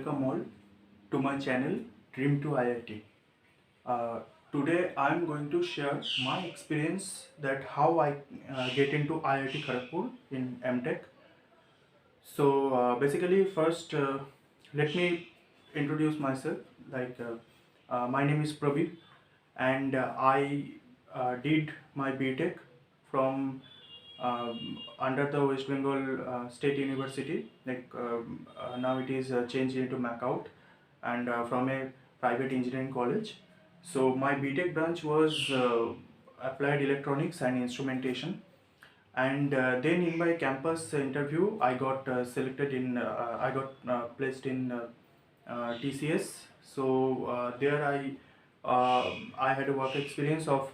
welcome all to my channel Dream to IIT. Uh, Today I am going to share my experience that how I get into IIT Kharagpur in MTech. Basically first let me introduce myself. My name is Prabir and I did my BTech from under the West Bengal State University. Now it is changed into MACOUT and from a private engineering college. So my BTech branch was applied electronics and instrumentation. And then in my campus interview, I got selected in. I got placed in TCS. There I had a work experience of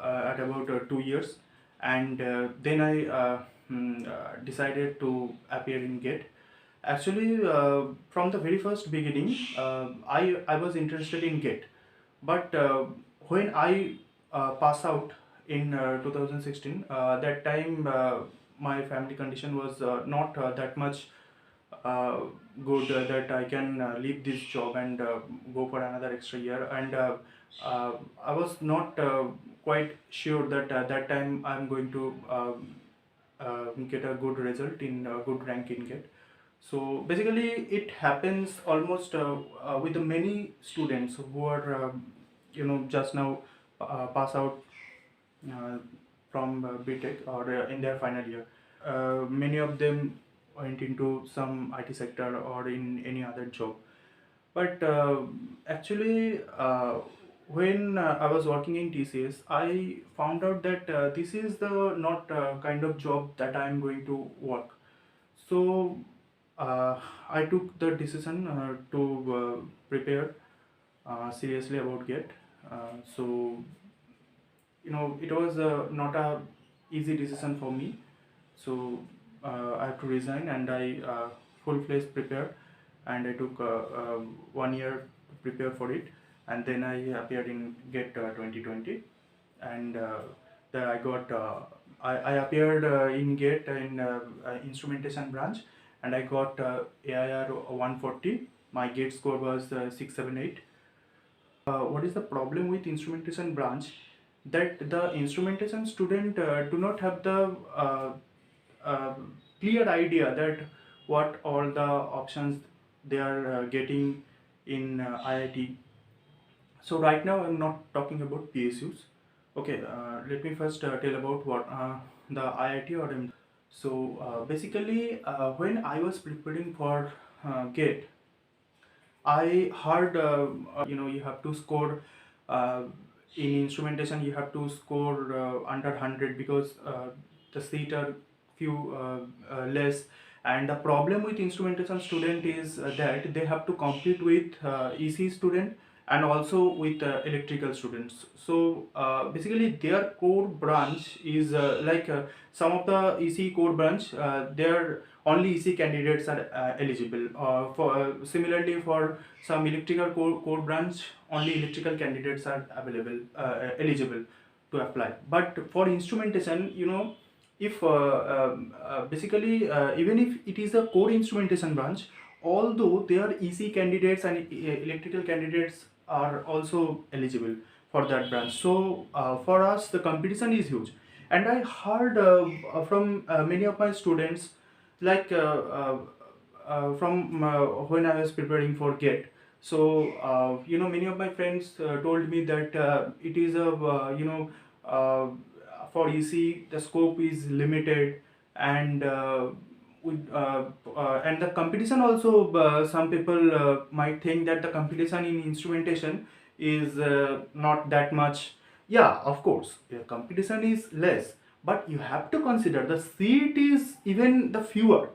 at about 2 years, and then I decided to appear in GATE. Actually, from the very first beginning, I was interested in GATE, but when I pass out in 2016, that time my family condition was not that much uh, good that I can leave this job and go for another extra year. And I was not quite sure that that time I'm going to get a good result in a good rank in GATE. So basically, it happens almost with the many students who are just now pass out uh, from BTech or in their final year. Many of them went into some IT sector or in any other job. But actually, when I was working in TCS, I found out that this is the not kind of job that I am going to work. So I took the decision to prepare seriously about GATE. So it was not a easy decision for me. So I have to resign, and I full-fledged prepared, and I took 1 year to prepare for it, and then I appeared in GATE 2020, and there I got I appeared in GATE in instrumentation branch, and I got AIR 140. My GATE score was 678. What is the problem with instrumentation branch? That the instrumentation student do not have the uh, clear idea that what all the options they are getting in IIT. So right now I'm not talking about PSUs. Okay, let me first tell about what the IIT or M. So basically, when I was preparing for GATE, I heard you have to score in instrumentation. You have to score under 100 because the seat are few less. And the problem with instrumentation student is that they have to compete with EC student and also with electrical students. So basically, their core branch is some of the EC core branch. Their only EC candidates are eligible. Similarly, for some electrical core branch, only electrical candidates are available, eligible to apply. But for instrumentation, if basically even if it is a core instrumentation branch, although their EC candidates and electrical candidates are also eligible for that branch. So for us, the competition is huge. And I heard from many of my students, like from when I was preparing for GATE. So many of my friends told me that it is a uh, for EC the scope is limited, and and the competition also. Some people might think that the competition in instrumentation is not that much. Yeah, of course, competition is less, but you have to consider the seat is even the fewer,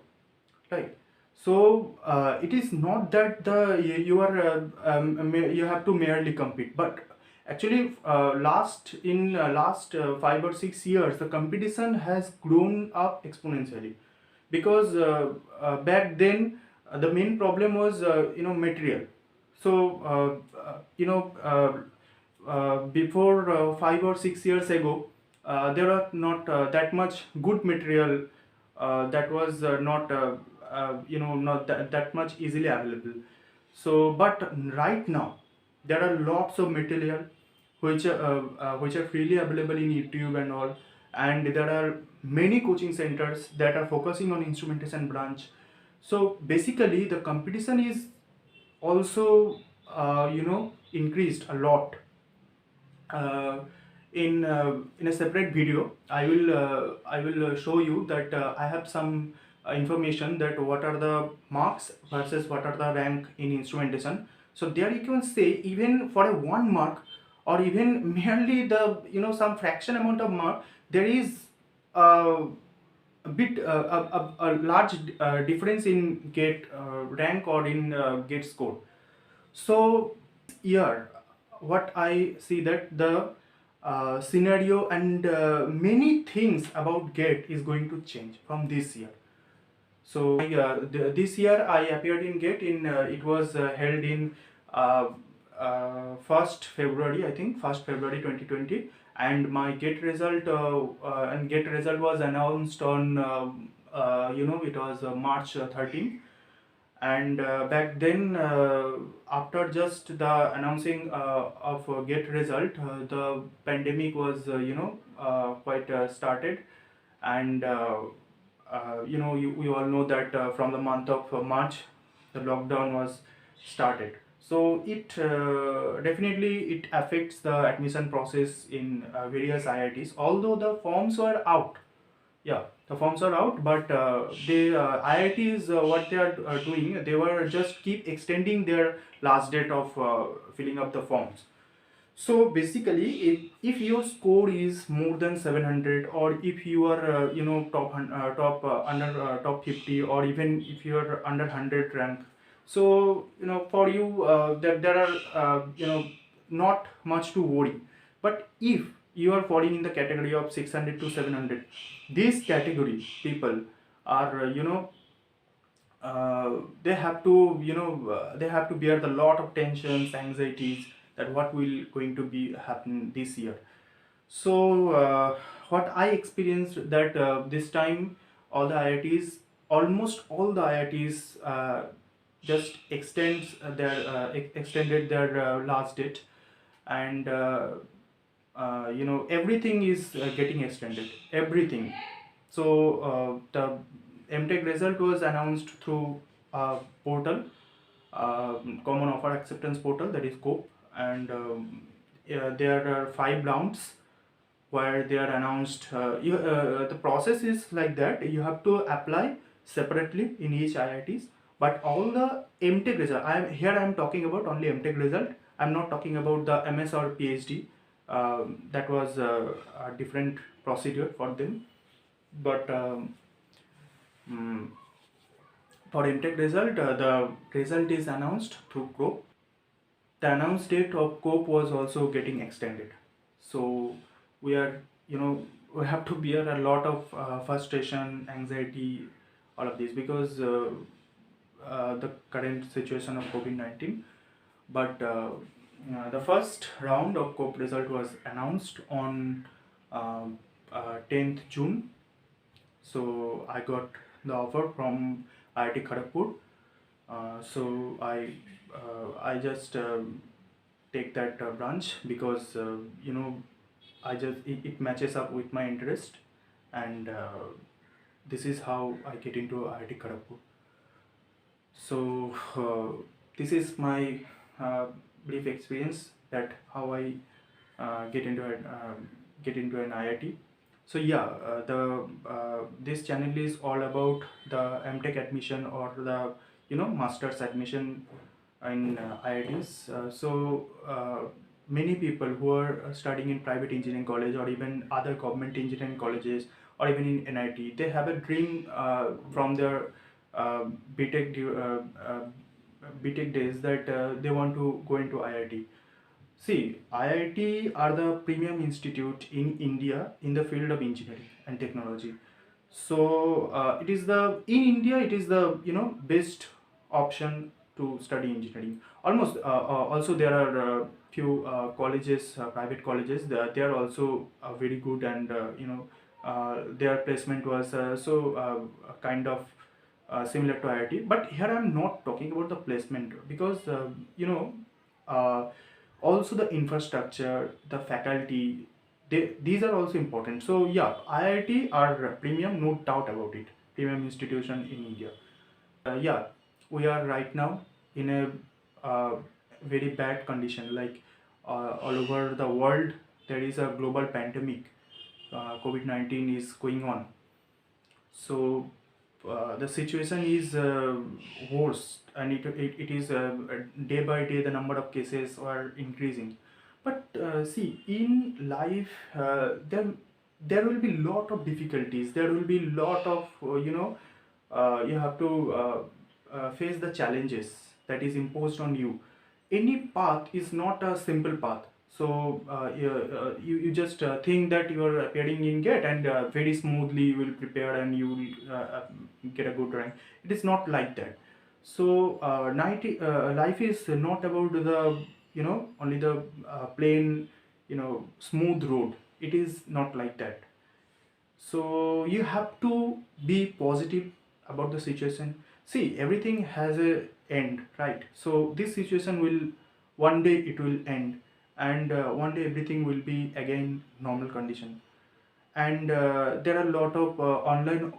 right? So it is not that you have to merely compete, but actually last 5 or 6 years the competition has grown up exponentially, because back then the main problem was material. So before 5 or 6 years ago, there are not that much good material that was not not that much easily available. So, but right now there are lots of material which are freely available in YouTube and all, and there are many coaching centers that are focusing on instrumentation branch. So basically, the competition is also increased a lot. uh, in a separate video, I will show you that I have some information that what are the marks versus what are the rank in instrumentation. So there you can say, even for a 1 mark, or even merely the some fraction amount of mark, there is a bit a large difference in gate rank or in gate score. So here, what I see that the scenario and many things about GATE is going to change from this year. So this year I appeared in GATE in it was held in uh, 1st February, I think 1st February 2020, and my GATE result was announced on it was March 13. And back then, after just the announcing of GATE result, the pandemic was quite started. And you all know that from the month of March, the lockdown was started. So it definitely it affects the admission process in various IITs, although the forms were out. Yeah, the forms are out, but they IITs, what they are doing, they were just keep extending their last date of filling up the forms. So basically, if your score is more than 700, or if you are top 50, or even if you are under 100 rank, so for you there are not much to worry. But if you are falling in the category of 600 to 700, this category people are they have to bear the lot of tensions, anxieties, that what will going to be happen this year. So what I experienced that this time, all the IITs, almost all the IITs just extended their last date. And everything is getting extended, everything. So the MTech result was announced through a portal, common offer acceptance portal, that is COPE. And yeah, there are 5 rounds where they are announced. The process is like that: you have to apply separately in each IITs, but all the MTech result, I am talking about only MTech result. I'm not talking about the MS or PhD. That was a different procedure for them. But mm, for MTech result, the result is announced through COPE. The announced date of COPE was also getting extended. So we are, we have to bear a lot of frustration, anxiety, all of this, because the current situation of COVID-19. But the first round of COPE result was announced on 10th June. So I got the offer from IIT Kharagpur. So I just take that branch because it matches up with my interest. And this is how I get into IIT Kharagpur. So this is my brief experience, that how I get into an IIT. So yeah, the this channel is all about the MTech admission, or the master's admission in IITs. Many people who are studying in private engineering college, or even other government engineering colleges, or even in NIT, they have a dream from their uh, BTech BTech days, that they want to go into IIT. See, IIT are the premium institute in India in the field of engineering and technology. So it is the in India, it is the best option to study engineering. Almost also there are few colleges, private colleges. They are also very good, and their placement was kind of similar to IIT. But here I'm not talking about the placement, because you know, uh, also the infrastructure, the faculty, these are also important. So yeah, IIT are premium, no doubt about it, premium institution in India. Yeah, we are right now in a very bad condition. Like all over the world, there is a global pandemic. COVID-19 is going on. So the situation is worse, and it is day by day the number of cases are increasing. But see, in life, there will be lot of difficulties. There will be lot of you have to face the challenges that is imposed on you. Any path is not a simple path. So you just think that you are appearing in GATE, and very smoothly you will prepare and you will get a good rank. It is not like that. So life is not about the only the plain smooth road. It is not like that. So you have to be positive about the situation. See, everything has a end, right? So this situation will, one day it will end, and one day everything will be again normal condition. And there are a lot of online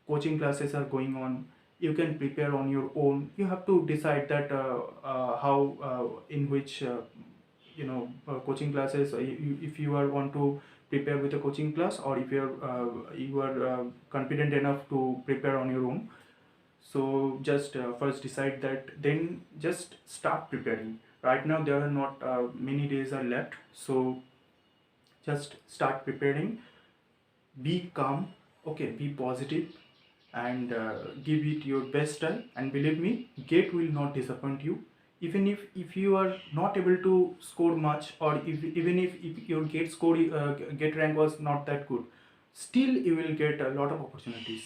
coaching classes are going on. You can prepare on your own. You have to decide that how in which coaching classes, if you are want to prepare with a coaching class, or if you are confident enough to prepare on your own. So just first decide that, then just start preparing. Right now there are not many days are left, so just start preparing. Be calm, okay, be positive, and give it your best try. And believe me, GATE will not disappoint you. Even if you are not able to score much, or even if your GATE score GATE rank was not that good, still you will get a lot of opportunities.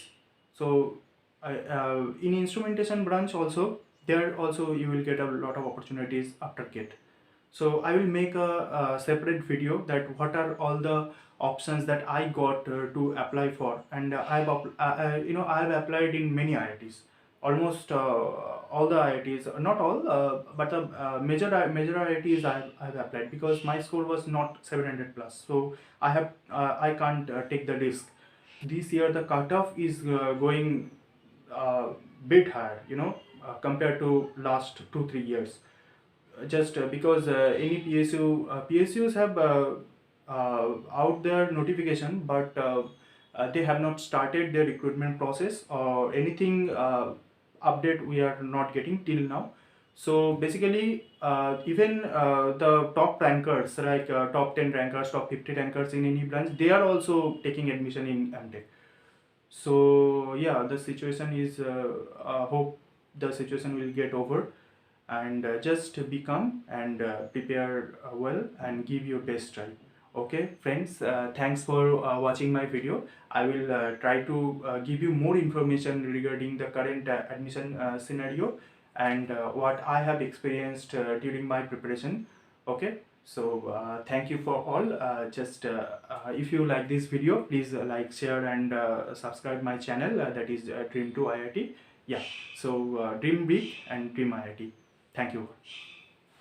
So in instrumentation branch also, there also you will get a lot of opportunities after GATE. So I will make a separate video that what are all the options that I got to apply for. And I have applied in many IITs, almost all the IITs, not all, but the major IITs I have applied, because my score was not 700 plus. So I can't take the risk. This year the cutoff is going bit higher, compared to last 2-3 years. Just because any PSUs have out their notification, but they have not started their recruitment process or anything. Update we are not getting till now. So basically, even the top rankers, like top 10 rankers, top 50 rankers in any branch, they are also taking admission in MTech. So yeah, the situation is hope the situation will get over. And just be calm and prepare well and give your best try. Okay friends, thanks for watching my video. I will try to give you more information regarding the current admission scenario, and what I have experienced during my preparation. Okay, so thank you for all. Just if you like this video, please like, share, and subscribe my channel, that is Dream to IIT. Yeah, so dream big and dream IIT. Thank you.